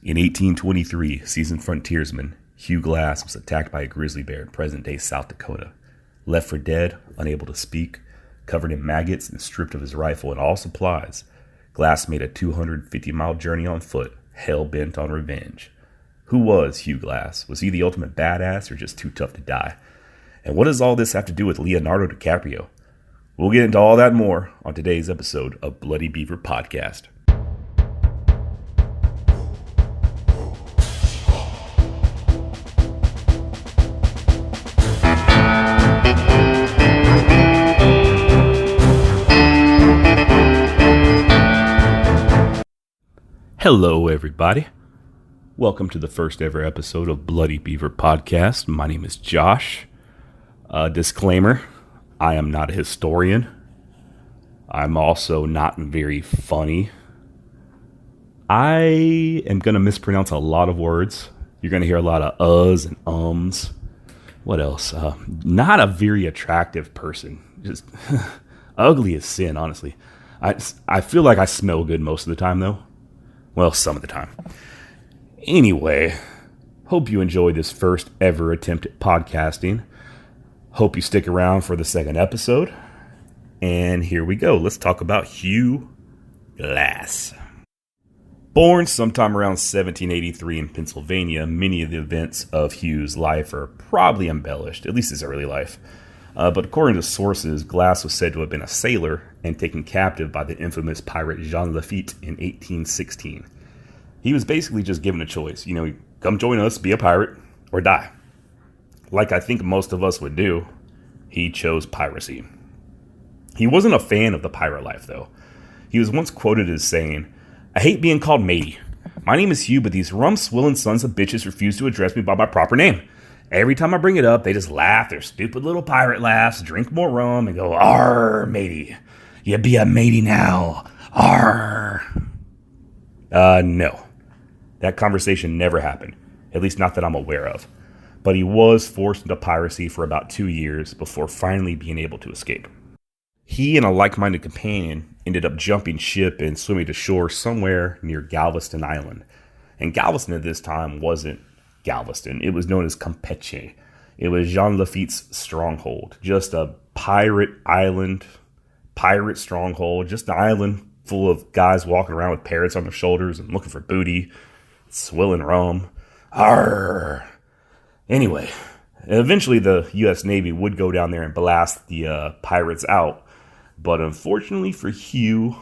In 1823, seasoned frontiersman Hugh Glass was attacked by a grizzly bear in present-day South Dakota. Left for dead, unable to speak, covered in maggots and stripped of his rifle and all supplies, Glass made a 250-mile journey on foot, hell-bent on revenge. Who was Hugh Glass? Was he the ultimate badass or just too tough to die? And what does all this have to do with Leonardo DiCaprio? We'll get into all that and more on today's episode of Bloody Beaver Podcast. Hello, everybody. Welcome to the first ever episode of Bloody Beaver Podcast. My name is Josh. Disclaimer, I am not a historian. I'm also not very funny. I am going to mispronounce a lot of words. You're going to hear a lot of uhs and ums. What else? Not a very attractive person. Just ugly as sin, honestly. I feel like I smell good most of the time, though. Well, some of the time. Anyway, hope you enjoyed this first ever attempt at podcasting. Hope you stick around for the second episode. And here we go. Let's talk about Hugh Glass. Born sometime around 1783 in Pennsylvania, many of the events of Hugh's life are probably embellished, at least his early life. But according to sources, Glass was said to have been a sailor and taken captive by the infamous pirate Jean Lafitte in 1816. He was basically just given a choice. Come join us, be a pirate, or die. Like I think most of us would do, he chose piracy. He wasn't a fan of the pirate life, though. He was once quoted as saying, "I hate being called matey. My name is Hugh, but these rum-swilling sons of bitches refuse to address me by my proper name. Every time I bring it up, they just laugh their stupid little pirate laughs, drink more rum, and go, 'Arr, matey. You be a matey now. Arr.'" No. That conversation never happened, at least not that I'm aware of. But he was forced into piracy for about 2 years before finally being able to escape. He and a like-minded companion ended up jumping ship and swimming to shore somewhere near Galveston Island. And Galveston at this time wasn't Galveston. It was known as Campeche. It was Jean Lafitte's stronghold. Just a pirate island, pirate stronghold. Just an island full of guys walking around with parrots on their shoulders and looking for booty, swilling rum. Arrgh. Anyway, eventually the U.S. Navy would go down there and blast the pirates out. But unfortunately for Hugh,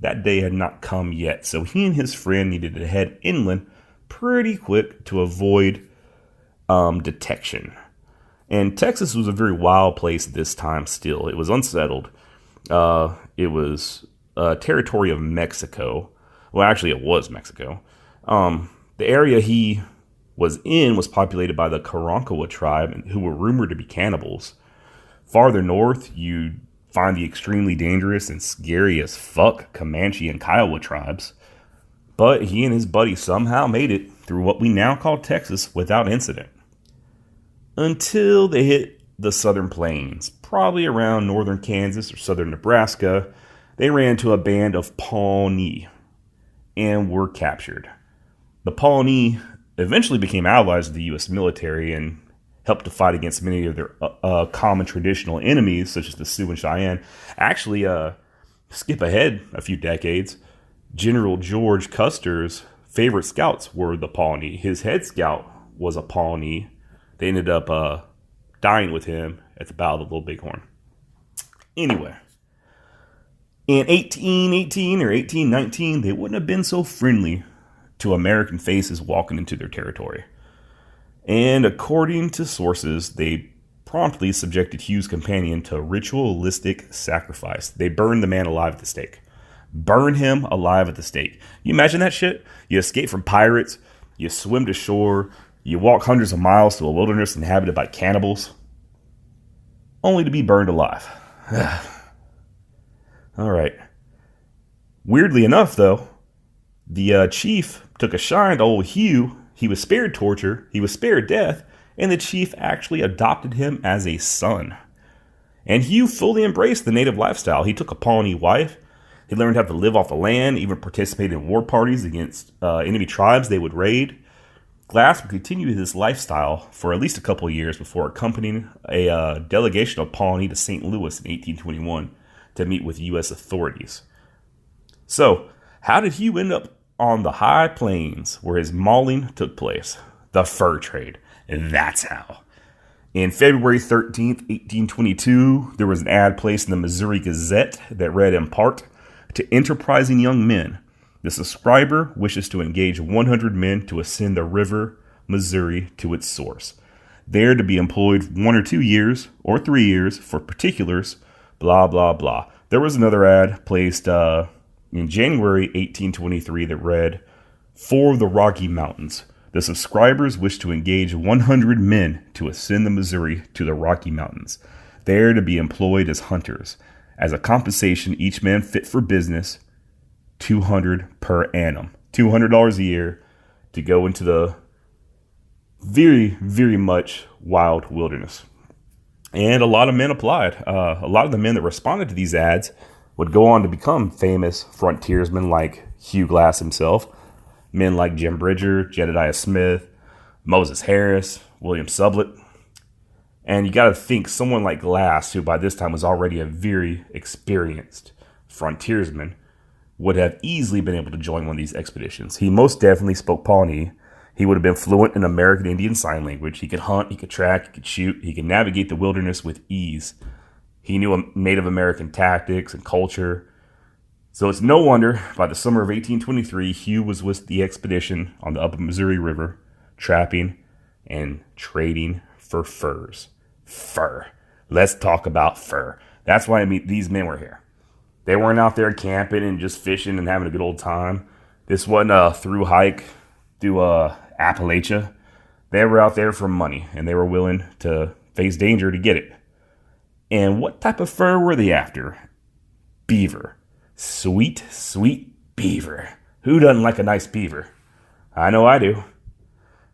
that day had not come yet. So he and his friend needed to head inland pretty quick to avoid detection. And Texas was a very wild place at this time still. It was unsettled. It was territory of Mexico. Well, actually, it was Mexico. The area he was in was populated by the Karankawa tribe, who were rumored to be cannibals. Farther north, you'd find the extremely dangerous and scary as fuck Comanche and Kiowa tribes. But he and his buddy somehow made it through what we now call Texas without incident. Until they hit the southern plains, probably around northern Kansas or southern Nebraska. They ran into a band of Pawnee and were captured. The Pawnee eventually became allies of the U.S. military and helped to fight against many of their common traditional enemies, such as the Sioux and Cheyenne. Actually, skip ahead a few decades, General George Custer's favorite scouts were the Pawnee. His head scout was a Pawnee. They ended up dying with him at the Battle of the Little Bighorn. Anyway, in 1818 or 1819, they wouldn't have been so friendly to American faces walking into their territory. And according to sources, they promptly subjected Hugh's companion to ritualistic sacrifice. They burned the man alive at the stake. Burn him alive at the stake. You imagine that shit? You escape from pirates, you swim to shore, you walk hundreds of miles to a wilderness inhabited by cannibals, only to be burned alive. All right. Weirdly enough, though, the chief took a shine to old Hugh. He was spared torture, he was spared death, and the chief actually adopted him as a son. And Hugh fully embraced the native lifestyle. He took a Pawnee wife. He learned how to live off the land, even participated in war parties against enemy tribes they would raid. Glass would continue his lifestyle for at least a couple of years before accompanying a delegation of Pawnee to St. Louis in 1821 to meet with U.S. authorities. So, how did Hugh end up on the high plains where his mauling took place? The fur trade. And that's how. In February 13th, 1822, there was an ad placed in the Missouri Gazette that read in part, "To enterprising young men, the subscriber wishes to engage 100 men to ascend the river Missouri to its source. There to be employed 1 or 2 years or 3 years for particulars, blah, blah, blah." There was another ad placed in January 1823 that read, "For the Rocky Mountains. The subscribers wish to engage 100 men to ascend the Missouri to the Rocky Mountains, there to be employed as hunters. As a compensation, each man fit for business, $200 per annum." $200 a year to go into the very, very much wild wilderness. And a lot of men applied. A lot of the men that responded to these ads would go on to become famous frontiersmen like Hugh Glass himself. Men like Jim Bridger, Jedediah Smith, Moses Harris, William Sublett. And you got to think someone like Glass, who by this time was already a very experienced frontiersman, would have easily been able to join one of these expeditions. He most definitely spoke Pawnee. He would have been fluent in American Indian Sign Language. He could hunt, he could track, he could shoot, he could navigate the wilderness with ease. He knew Native American tactics and culture. So it's no wonder, by the summer of 1823, Hugh was with the expedition on the upper Missouri River, trapping and trading for furs. Fur. Let's talk about fur. That's why these men were here. They weren't out there camping and just fishing and having a good old time. This wasn't a through hike through Appalachia. They were out there for money, and they were willing to face danger to get it. And what type of fur were they after? Beaver. Sweet, sweet beaver. Who doesn't like a nice beaver? I know I do.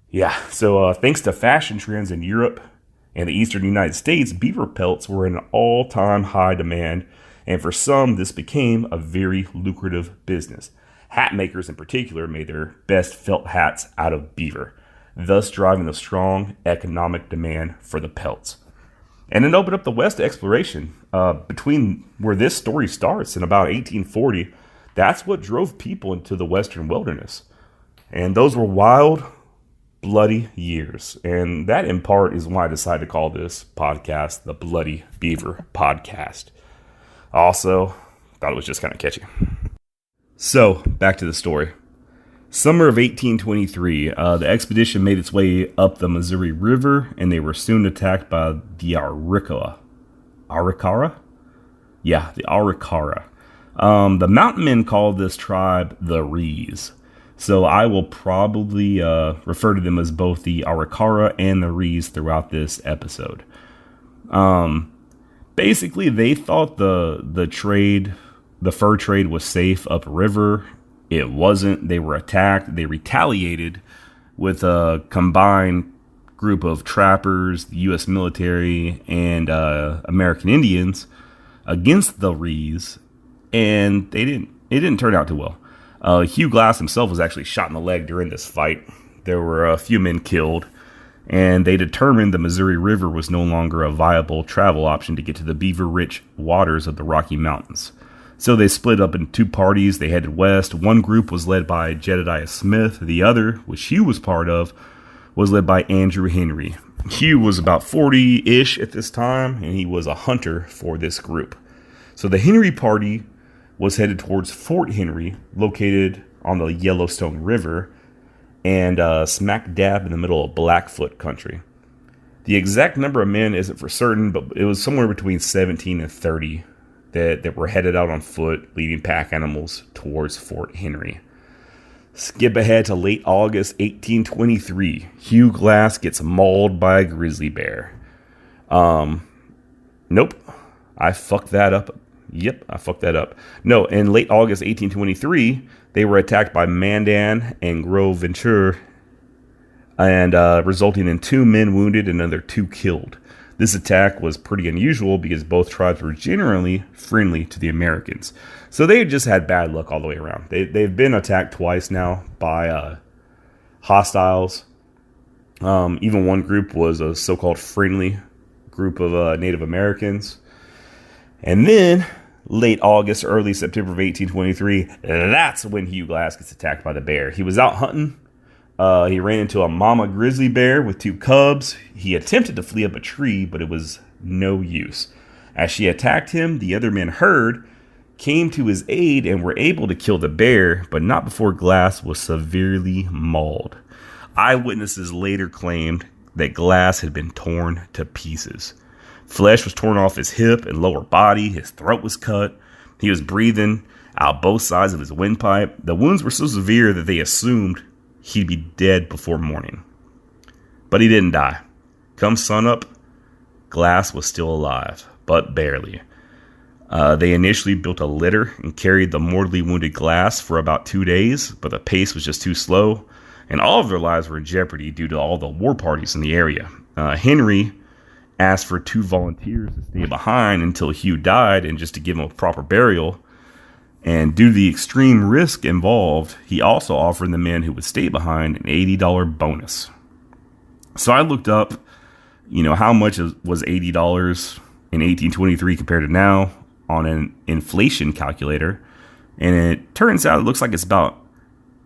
Yeah, so thanks to fashion trends in Europe and the eastern United States, beaver pelts were in an all-time high demand, and for some, this became a very lucrative business. Hat makers in particular made their best felt hats out of beaver, thus driving a strong economic demand for the pelts. And it opened up the West to exploration. Between where this story starts in about 1840, that's what drove people into the Western wilderness. And those were wild, bloody years. And that, in part, is why I decided to call this podcast the Bloody Beaver Podcast. Also, thought it was just kind of catchy. So, back to the story. Summer of 1823, the expedition made its way up the Missouri River, and they were soon attacked by the Arikara? Yeah, the Arikara. The mountain men called this tribe the Rees. So I will probably refer to them as both the Arikara and the Rees throughout this episode. Basically, they thought the fur trade was safe upriver. It wasn't. They were attacked. They retaliated with a combined group of trappers, the U.S. military, and American Indians against the Rees, and it didn't turn out too well. Hugh Glass himself was actually shot in the leg during this fight. There were a few men killed, and they determined the Missouri River was no longer a viable travel option to get to the beaver-rich waters of the Rocky Mountains. So they split up into two parties. They headed west. One group was led by Jedediah Smith. The other, which Hugh was part of, was led by Andrew Henry. Hugh was about 40-ish at this time, and he was a hunter for this group. So the Henry party was headed towards Fort Henry, located on the Yellowstone River, and smack dab in the middle of Blackfoot country. The exact number of men isn't for certain, but it was somewhere between 17 and 30 that were headed out on foot, leading pack animals towards Fort Henry. Skip ahead to late August 1823. Hugh Glass gets mauled by a grizzly bear. Nope. I fucked that up. Yep, I fucked that up. No, in late August 1823, they were attacked by Mandan and Gros Ventre, and resulting in 2 men wounded and another 2 killed. This attack was pretty unusual because both tribes were generally friendly to the Americans. So they just had bad luck all the way around. They've been attacked twice now by hostiles. Even one group was a so-called friendly group of Native Americans. And then, late August, early September of 1823, that's when Hugh Glass gets attacked by the bear. He was out hunting. He ran into a mama grizzly bear with 2 cubs. He attempted to flee up a tree, but it was no use. As she attacked him, the other men heard, came to his aid, and were able to kill the bear, but not before Glass was severely mauled. Eyewitnesses later claimed that Glass had been torn to pieces. Flesh was torn off his hip and lower body. His throat was cut. He was breathing out both sides of his windpipe. The wounds were so severe that they assumed he'd be dead before morning. But he didn't die. Come sunup, Glass was still alive, but barely. They initially built a litter and carried the mortally wounded Glass for about 2 days, but the pace was just too slow, and all of their lives were in jeopardy due to all the war parties in the area. Henry asked for 2 volunteers to stay behind until Hugh died and just to give him a proper burial. And due to the extreme risk involved, he also offered the men who would stay behind an $80 bonus. So I looked up, how much was $80 in 1823 compared to now on an inflation calculator. And it turns out it looks like it's about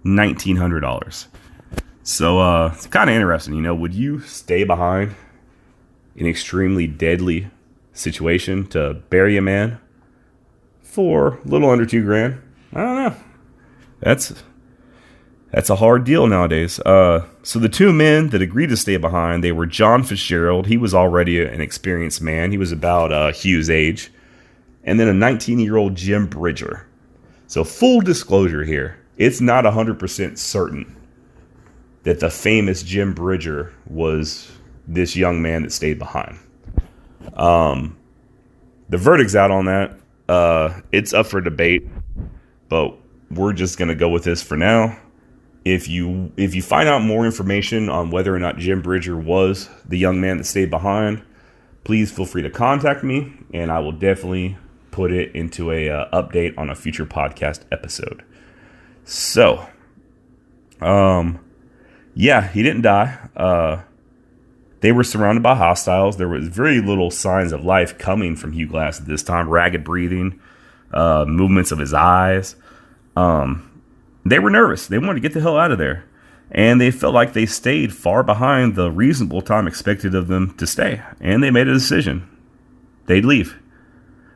$1,900. So it's kind of interesting, would you stay behind an extremely deadly situation to bury a man for a little under $2,000? I don't know. That's a hard deal nowadays. So the 2 men that agreed to stay behind, they were John Fitzgerald. He was already an experienced man. He was about Hugh's age. And then a 19-year-old Jim Bridger. So full disclosure here, it's not 100% certain that the famous Jim Bridger was this young man that stayed behind. The verdict's out on that. It's up for debate, but we're just going to go with this for now. If you find out more information on whether or not Jim Bridger was the young man that stayed behind, please feel free to contact me, and I will definitely put it into a update on a future podcast episode. So, yeah, he didn't die. They were surrounded by hostiles. There was very little signs of life coming from Hugh Glass at this time. Ragged breathing, movements of his eyes. They were nervous. They wanted to get the hell out of there. And they felt like they stayed far behind the reasonable time expected of them to stay. And they made a decision. They'd leave.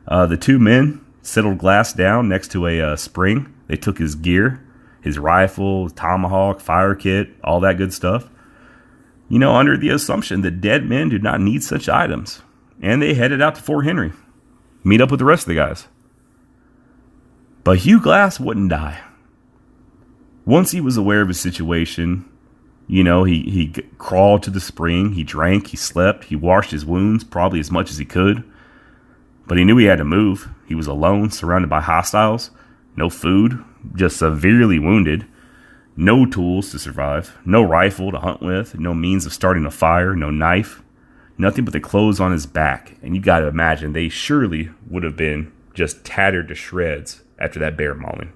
The 2 men settled Glass down next to a spring. They took his gear, his rifle, tomahawk, fire kit, all that good stuff. Under the assumption that dead men do not need such items. And they headed out to Fort Henry. Meet up with the rest of the guys. But Hugh Glass wouldn't die. Once he was aware of his situation, he crawled to the spring, he drank, he slept, he washed his wounds probably as much as he could. But he knew he had to move. He was alone, surrounded by hostiles, no food, just severely wounded, no tools to survive, no rifle to hunt with, no means of starting a fire, no knife, nothing but the clothes on his back. And you got to imagine they surely would have been just tattered to shreds after that bear mauling.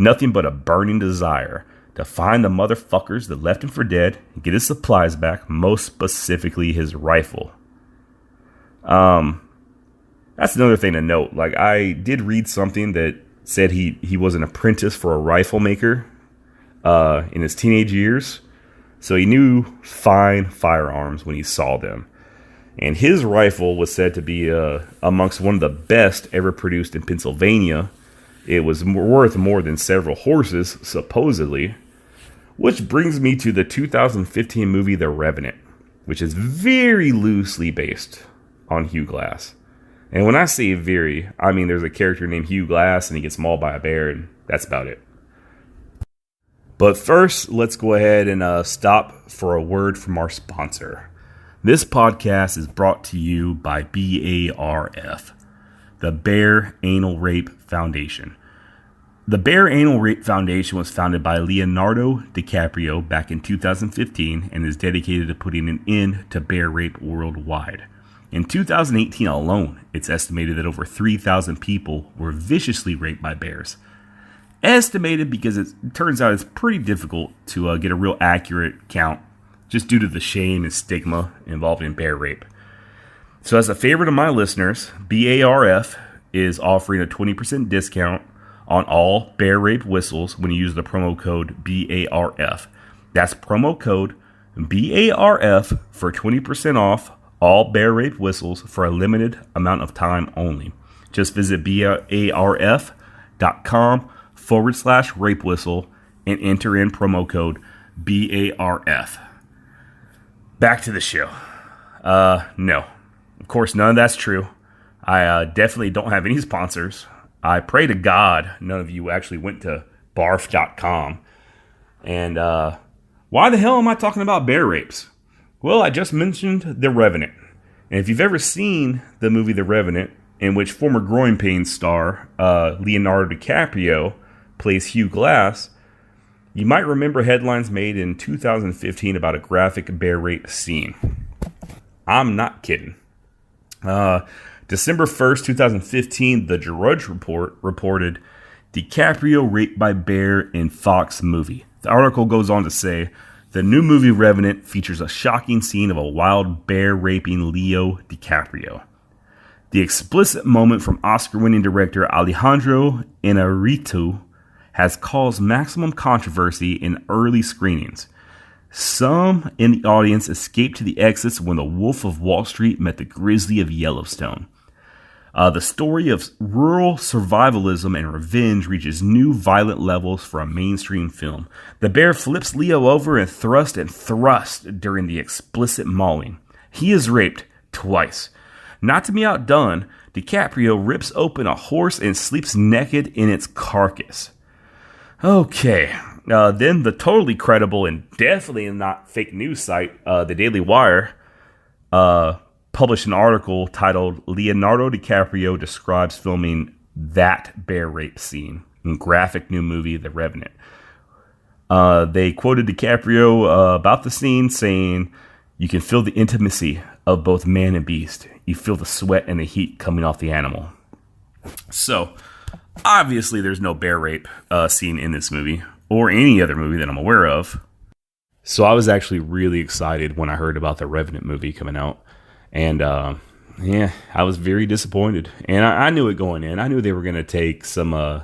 Nothing but a burning desire to find the motherfuckers that left him for dead and get his supplies back, most specifically his rifle. That's another thing to note. Like, I did read something that said he was an apprentice for a rifle maker in his teenage years. So he knew fine firearms when he saw them. And his rifle was said to be amongst one of the best ever produced in Pennsylvania. It was worth more than several horses, supposedly. Which brings me to the 2015 movie The Revenant, which is very loosely based on Hugh Glass. And when I say very, I mean there's a character named Hugh Glass and he gets mauled by a bear, and that's about it. But first, let's go ahead and stop for a word from our sponsor. This podcast is brought to you by BARF, the Bear Anal Rape Foundation. The Bear Anal Rape Foundation was founded by Leonardo DiCaprio back in 2015 and is dedicated to putting an end to bear rape worldwide. In 2018 alone, it's estimated that over 3,000 people were viciously raped by bears. Estimated because it turns out it's pretty difficult to get a real accurate count just due to the shame and stigma involved in bear rape. So as a favor to my listeners, BARF is offering a 20% discount on all bear rape whistles when you use the promo code BARF. That's promo code BARF for 20% off all bear rape whistles for a limited amount of time only. Just visit BARF.com/rape whistle and enter in promo code BARF. Back to the show. No. Of course, none of that's true. I definitely don't have any sponsors. I pray to God none of you actually went to barf.com. And why the hell am I talking about bear rapes? Well, I just mentioned The Revenant. And if you've ever seen the movie The Revenant, in which former Growing Pains star Leonardo DiCaprio plays Hugh Glass, you might remember headlines made in 2015 about a graphic bear rape scene. I'm not kidding. December 1st, 2015, the Drudge Report reported DiCaprio raped by bear in Fox movie. The article goes on to say, the new movie Revenant features a shocking scene of a wild bear raping Leo DiCaprio. The explicit moment from Oscar-winning director Alejandro Inarritu has caused maximum controversy in early screenings. Some in the audience escaped to the exits when the Wolf of Wall Street met the Grizzly of Yellowstone. The story of rural survivalism and revenge reaches new violent levels for a mainstream film. The bear flips Leo over and thrust during the explicit mauling. He is raped twice. Not to be outdone, DiCaprio rips open a horse and sleeps naked in its carcass. Okay, then the totally credible and definitely not fake news site, The Daily Wire, published an article titled Leonardo DiCaprio describes filming that bear rape scene in graphic new movie The Revenant. They quoted DiCaprio about the scene saying, "You can feel the intimacy of both man and beast. You feel the sweat and the heat coming off the animal." So, obviously there's no bear rape scene in this movie or any other movie that I'm aware of. So I was actually really excited when I heard about the Revenant movie coming out. And, I was very disappointed. And I knew it going in. I knew they were going to take some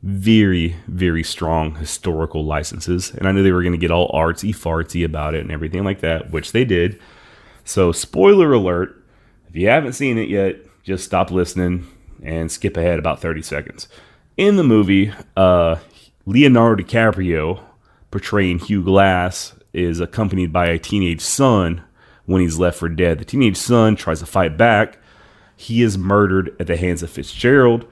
very, very strong historical licenses. And I knew they were going to get all artsy-fartsy about it and everything like that, which they did. So, spoiler alert, if you haven't seen it yet, just stop listening and skip ahead about 30 seconds. In the movie, Leonardo DiCaprio, portraying Hugh Glass, is accompanied by a teenage son when he's left for dead. The teenage son tries to fight back. He is murdered at the hands of Fitzgerald.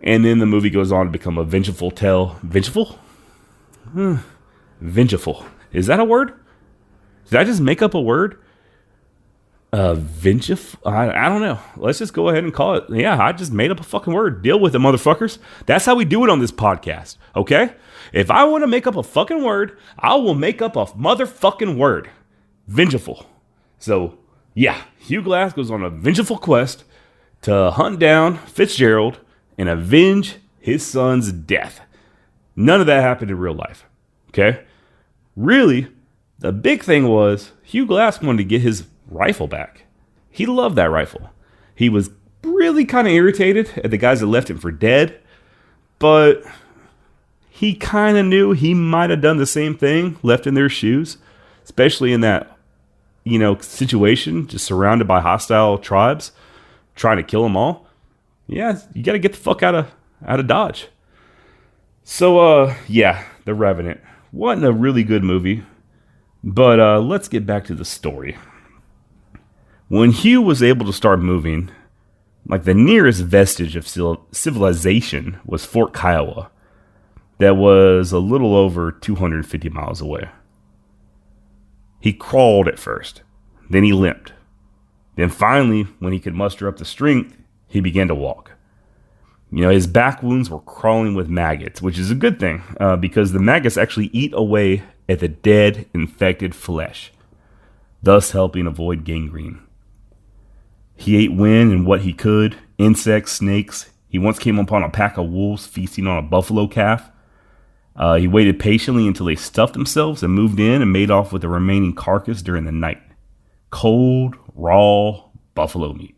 And then the movie goes on to become a vengeful tale. Vengeful? Vengeful. Is that a word? Did I just make up a word? Vengeful? I don't know. Let's just go ahead and call it. Yeah, I just made up a fucking word. Deal with it, motherfuckers. That's how we do it on this podcast. Okay? If I want to make up a fucking word, I will make up a motherfucking word. Vengeful. So, yeah, Hugh Glass goes on a vengeful quest to hunt down Fitzgerald and avenge his son's death. None of that happened in real life. Okay? Really, the big thing was Hugh Glass wanted to get his rifle back. He loved that rifle. He was really kind of irritated at the guys that left him for dead, but he kind of knew he might have done the same thing, left in their shoes, especially in that situation, just surrounded by hostile tribes, trying to kill them all. Yeah, you got to get the fuck out of Dodge. So, The Revenant. Wasn't a really good movie, but let's get back to the story. When Hugh was able to start moving, like the nearest vestige of civilization was Fort Kiowa, that was a little over 250 miles away. He crawled at first, then he limped. Then finally, when he could muster up the strength, he began to walk. His back wounds were crawling with maggots, which is a good thing because the maggots actually eat away at the dead, infected flesh, thus helping avoid gangrene. He ate when and what he could, insects, snakes. He once came upon a pack of wolves feasting on a buffalo calf. He waited patiently until they stuffed themselves and moved in and made off with the remaining carcass during the night. Cold, raw buffalo meat.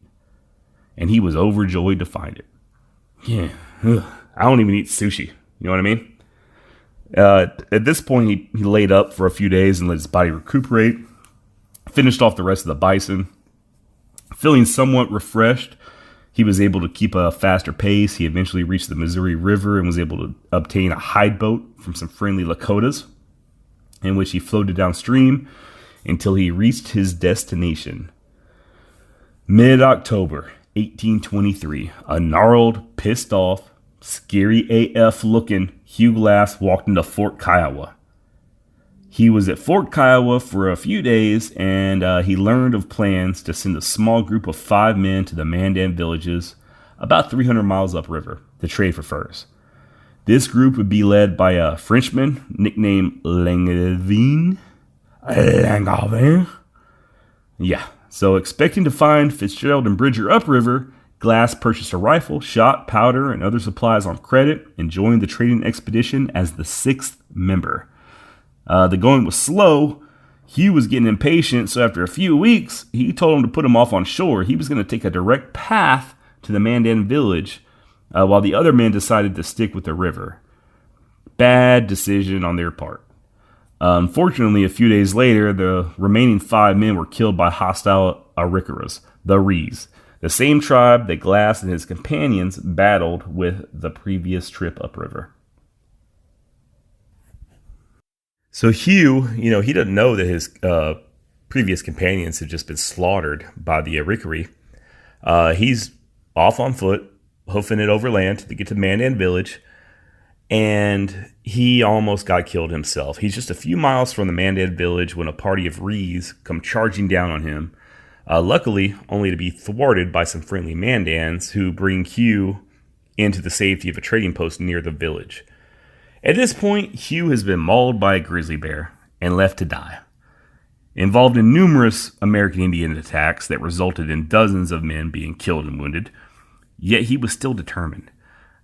And he was overjoyed to find it. Yeah, I don't even eat sushi. You know what I mean? At this point, he laid up for a few days and let his body recuperate. Finished off the rest of the bison. Feeling somewhat refreshed, he was able to keep a faster pace. He eventually reached the Missouri River and was able to obtain a hide boat from some friendly Lakotas, in which he floated downstream until he reached his destination. Mid-October 1823, a gnarled, pissed off, scary AF looking Hugh Glass walked into Fort Kiowa. He was at Fort Kiowa for a few days, and he learned of plans to send a small group of 5 men to the Mandan villages about 300 miles upriver to trade for furs. This group would be led by a Frenchman nicknamed Langevin. Yeah, so expecting to find Fitzgerald and Bridger upriver, Glass purchased a rifle, shot, powder, and other supplies on credit and joined the trading expedition as the 6th member. The going was slow. Hugh was getting impatient, so after a few weeks, he told him to put him off on shore. He was going to take a direct path to the Mandan village, while the other men decided to stick with the river. Bad decision on their part. Unfortunately, a few days later, the remaining 5 men were killed by hostile Arikaras, the Rees, the same tribe that Glass and his companions battled with the previous trip upriver. So Hugh, he doesn't know that his previous companions had just been slaughtered by the Arikari. He's off on foot, hoofing it overland to get to Mandan village, and he almost got killed himself. He's just a few miles from the Mandan village when a party of Rees come charging down on him. Luckily, only to be thwarted by some friendly Mandans who bring Hugh into the safety of a trading post near the village. At this point, Hugh has been mauled by a grizzly bear and left to die. Involved in numerous American Indian attacks that resulted in dozens of men being killed and wounded, yet he was still determined.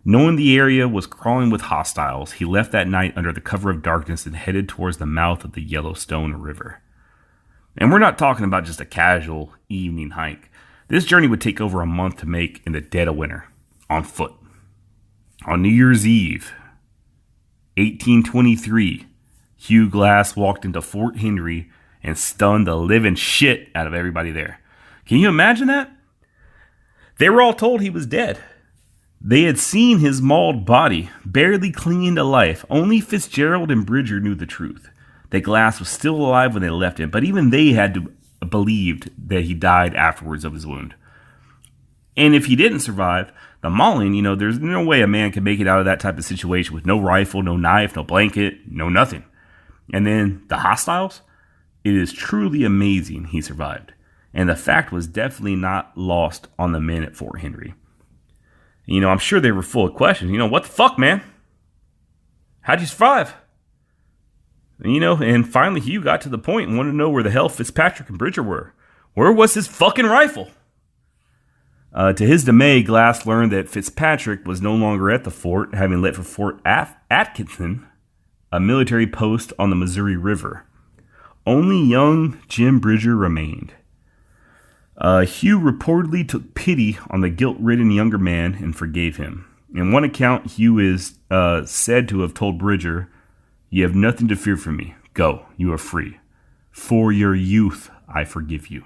Knowing the area was crawling with hostiles, he left that night under the cover of darkness and headed towards the mouth of the Yellowstone River. And we're not talking about just a casual evening hike. This journey would take over a month to make in the dead of winter, on foot. On New Year's Eve, 1823, Hugh Glass walked into Fort Henry and stunned the living shit out of everybody there. Can you imagine that? They were all told he was dead. They had seen his mauled body, barely clinging to life. Only Fitzgerald and Bridger knew the truth, that Glass was still alive when they left him, but even they had to believed that he died afterwards of his wound. And if he didn't survive the mauling, there's no way a man can make it out of that type of situation with no rifle, no knife, no blanket, no nothing. And then the hostiles, it is truly amazing he survived. And the fact was definitely not lost on the men at Fort Henry. I'm sure they were full of questions. What the fuck, man? How'd you survive? And finally Hugh got to the point and wanted to know where the hell Fitzpatrick and Bridger were. Where was his fucking rifle? To his dismay, Glass learned that Fitzpatrick was no longer at the fort, having left for Fort Atkinson, a military post on the Missouri River. Only young Jim Bridger remained. Hugh reportedly took pity on the guilt-ridden younger man and forgave him. In one account, Hugh is said to have told Bridger, "You have nothing to fear from me. Go, you are free. For your youth, I forgive you."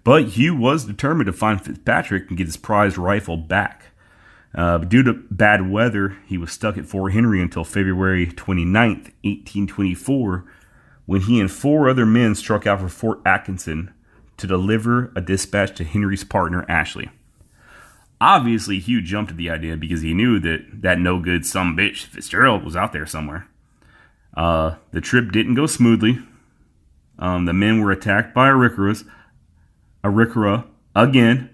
But Hugh was determined to find Fitzpatrick and get his prized rifle back. But due to bad weather, he was stuck at Fort Henry until February 29th, 1824, when he and 4 other men struck out for Fort Atkinson to deliver a dispatch to Henry's partner, Ashley. Obviously, Hugh jumped at the idea because he knew that no-good sumbitch Fitzgerald was out there somewhere. The trip didn't go smoothly. The men were attacked by Arikara again.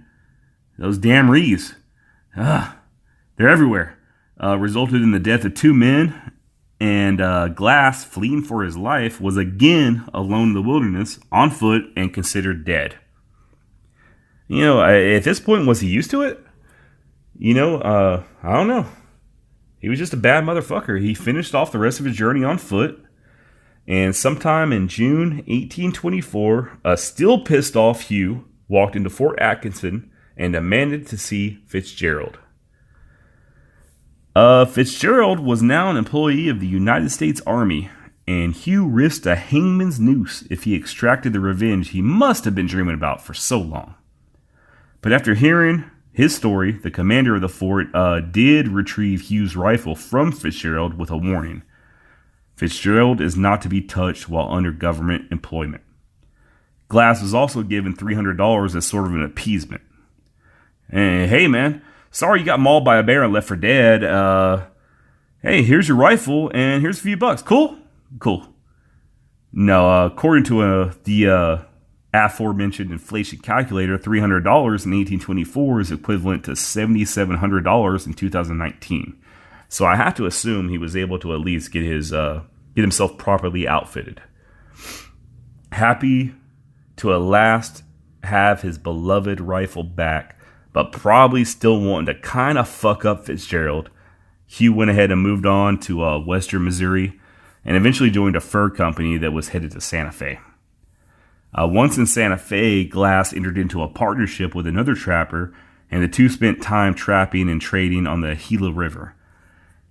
Those damn Rees. They're everywhere. Resulted in the death of 2 men, and Glass, fleeing for his life, was again alone in the wilderness, on foot, and considered dead. At this point, was he used to it? I don't know. He was just a bad motherfucker. He finished off the rest of his journey on foot, and sometime in June 1824, a still pissed off Hugh walked into Fort Atkinson and demanded to see Fitzgerald. Fitzgerald was now an employee of the United States Army, and Hugh risked a hangman's noose if he extracted the revenge he must have been dreaming about for so long. But after hearing his story, the commander of the fort did retrieve Hugh's rifle from Fitzgerald with a warning. Fitzgerald is not to be touched while under government employment. Glass was also given $300 as sort of an appeasement. And, hey man, sorry you got mauled by a bear and left for dead. Hey, here's your rifle and here's a few bucks. Cool? Cool. No, according to the aforementioned inflation calculator, $300 in 1824 is equivalent to $7,700 in 2019. So I have to assume he was able to at least get himself properly outfitted. Happy to at last have his beloved rifle back, but probably still wanting to kind of fuck up Fitzgerald, Hugh went ahead and moved on to western Missouri and eventually joined a fur company that was headed to Santa Fe. Once in Santa Fe, Glass entered into a partnership with another trapper, and the two spent time trapping and trading on the Gila River.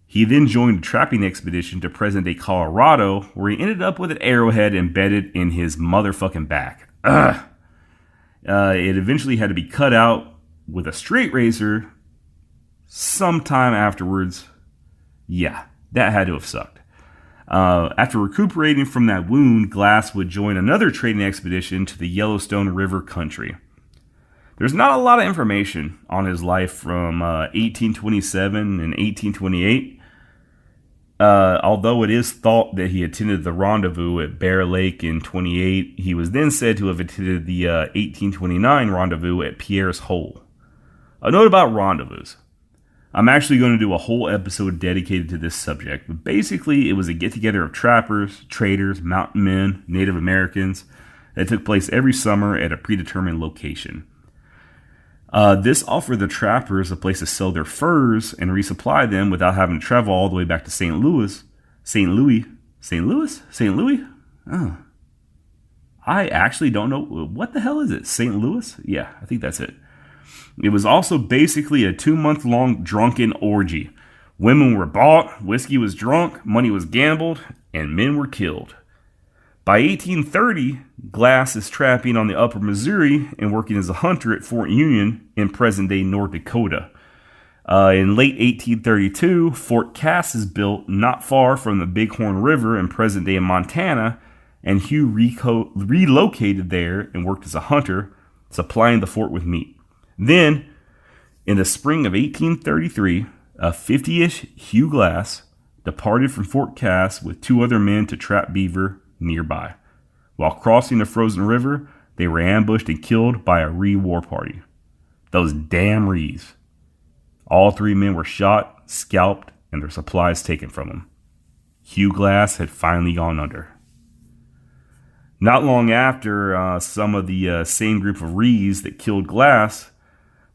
He then joined a trapping expedition to present-day Colorado, where he ended up with an arrowhead embedded in his motherfucking back. It eventually had to be cut out with a straight razor sometime afterwards. Yeah, that had to have sucked. After recuperating from that wound, Glass would join another trading expedition to the Yellowstone River country. There's not a lot of information on his life from 1827 and 1828, although it is thought that he attended the rendezvous at Bear Lake in 28. He was then said to have attended the 1829 rendezvous at Pierre's Hole. A note about rendezvous. I'm actually going to do a whole episode dedicated to this subject, but basically it was a get-together of trappers, traders, mountain men, Native Americans that took place every summer at a predetermined location. This offered the trappers a place to sell their furs and resupply them without having to travel all the way back to St. Louis? Oh. I actually don't know. What the hell is it? St. Louis? Yeah, I think that's it. It was also basically a 2-month-long drunken orgy. Women were bought, whiskey was drunk, money was gambled, and men were killed. By 1830, Glass is trapping on the upper Missouri and working as a hunter at Fort Union in present-day North Dakota. In late 1832, Fort Cass is built not far from the Bighorn River in present-day Montana, and Hugh relocated there and worked as a hunter, supplying the fort with meat. Then, in the spring of 1833, a 50-ish Hugh Glass departed from Fort Cass with 2 other men to trap beaver nearby. While crossing the frozen river, they were ambushed and killed by a Ree war party. Those damn Rees. All 3 men were shot, scalped, and their supplies taken from them. Hugh Glass had finally gone under. Not long after, some of the same group of Rees that killed Glass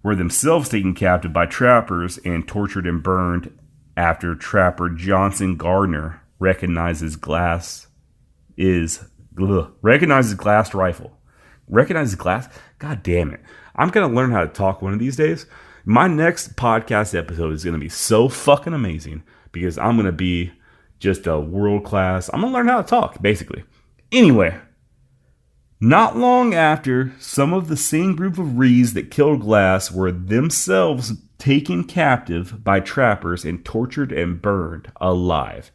were themselves taken captive by trappers and tortured and burned after trapper Johnson Gardner recognizes Glass rifle. Recognizes Glass? God damn it. I'm going to learn how to talk one of these days. My next podcast episode is going to be so fucking amazing because I'm going to be just a world class. I'm going to learn how to talk, basically. Anyway. Not long after, some of the same group of Rees that killed Glass were themselves taken captive by trappers and tortured and burned alive.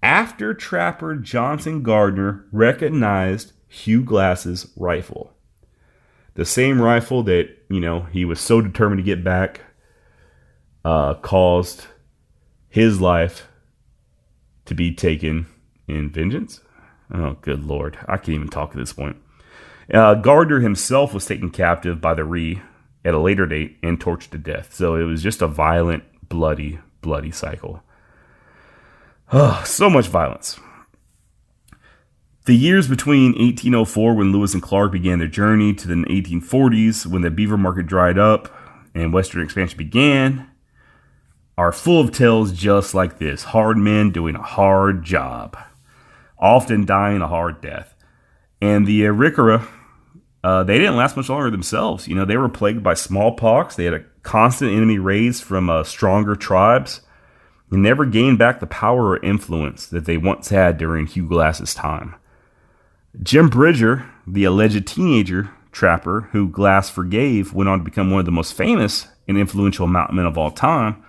After trapper Johnson Gardner recognized Hugh Glass's rifle. The same rifle that, he was so determined to get back, caused his life to be taken in vengeance. Oh, good Lord. I can't even talk at this point. Gardner himself was taken captive by the Ree, at a later date and tortured to death. So it was just a violent, bloody cycle. Oh, so much violence. The years between 1804, when Lewis and Clark began their journey, to the 1840s, when the beaver market dried up and western expansion began, are full of tales just like this. Hard men doing a hard job, often dying a hard death. And the Arikara, they didn't last much longer themselves. They were plagued by smallpox. They had a constant enemy raids from stronger tribes, and never gained back the power or influence that they once had during Hugh Glass's time. Jim Bridger, the alleged teenager trapper who Glass forgave, went on to become one of the most famous and influential mountain men of all time.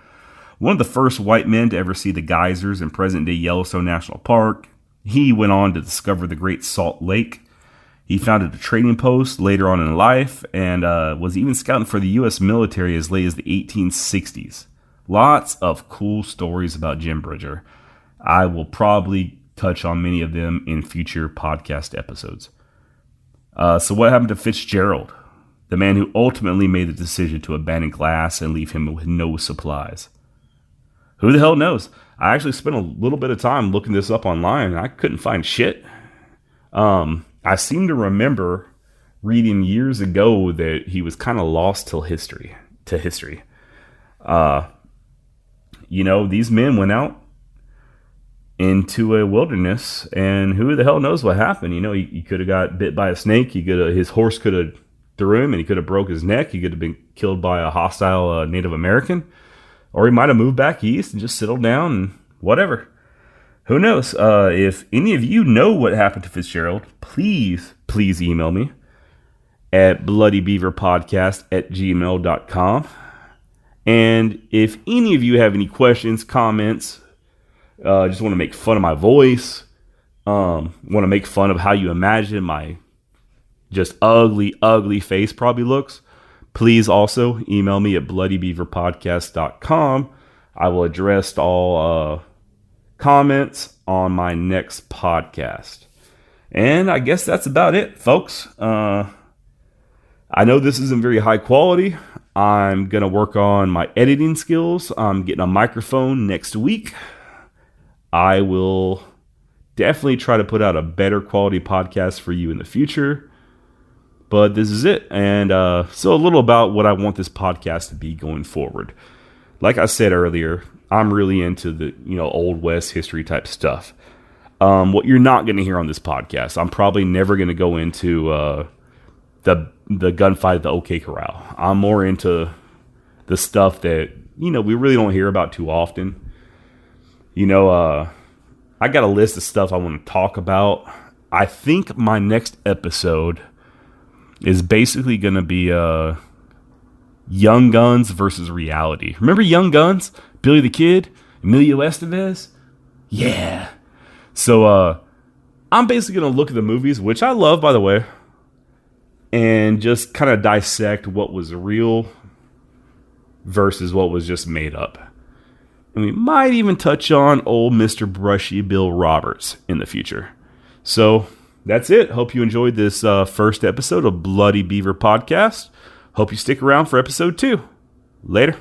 One of the first white men to ever see the geysers in present-day Yellowstone National Park. He went on to discover the Great Salt Lake. He founded a trading post later on in life and was even scouting for the U.S. military as late as the 1860s. Lots of cool stories about Jim Bridger. I will probably touch on many of them in future podcast episodes. So what happened to Fitzgerald, the man who ultimately made the decision to abandon Glass and leave him with no supplies? Who the hell knows? I actually spent a little bit of time looking this up online, and I couldn't find shit. I seem to remember reading years ago that he was kind of lost to history. These men went out into a wilderness, and who the hell knows what happened? He could have got bit by a snake. His horse could have threw him, and he could have broke his neck. He could have been killed by a hostile Native American, or he might have moved back east and just settled down and whatever. Who knows? If any of you know what happened to Fitzgerald, please email me at bloodybeaverpodcast@gmail.com. And if any of you have any questions, comments, just want to make fun of my voice, want to make fun of how you imagine my just ugly face probably looks, please also email me at bloodybeaverpodcast.com. I will address all comments on my next podcast. And I guess that's about it, folks. I know this isn't very high quality. I'm going to work on my editing skills. I'm getting a microphone next week. I will definitely try to put out a better quality podcast for you in the future. But this is it. And so a little about what I want this podcast to be going forward. Like I said earlier, I'm really into the Old West history type stuff. What you're not going to hear on this podcast, I'm probably never going to go into the gunfight at the OK Corral. I'm more into the stuff that we really don't hear about too often. I got a list of stuff I want to talk about. I think my next episode is basically going to be Young Guns versus reality. Remember Young Guns? Billy the Kid? Emilio Estevez? Yeah. So I'm basically going to look at the movies, which I love, by the way, and just kind of dissect what was real versus what was just made up. And we might even touch on old Mr. Brushy Bill Roberts in the future. So that's it. Hope you enjoyed this first episode of Bloody Beaver Podcast. Hope you stick around for episode 2. Later.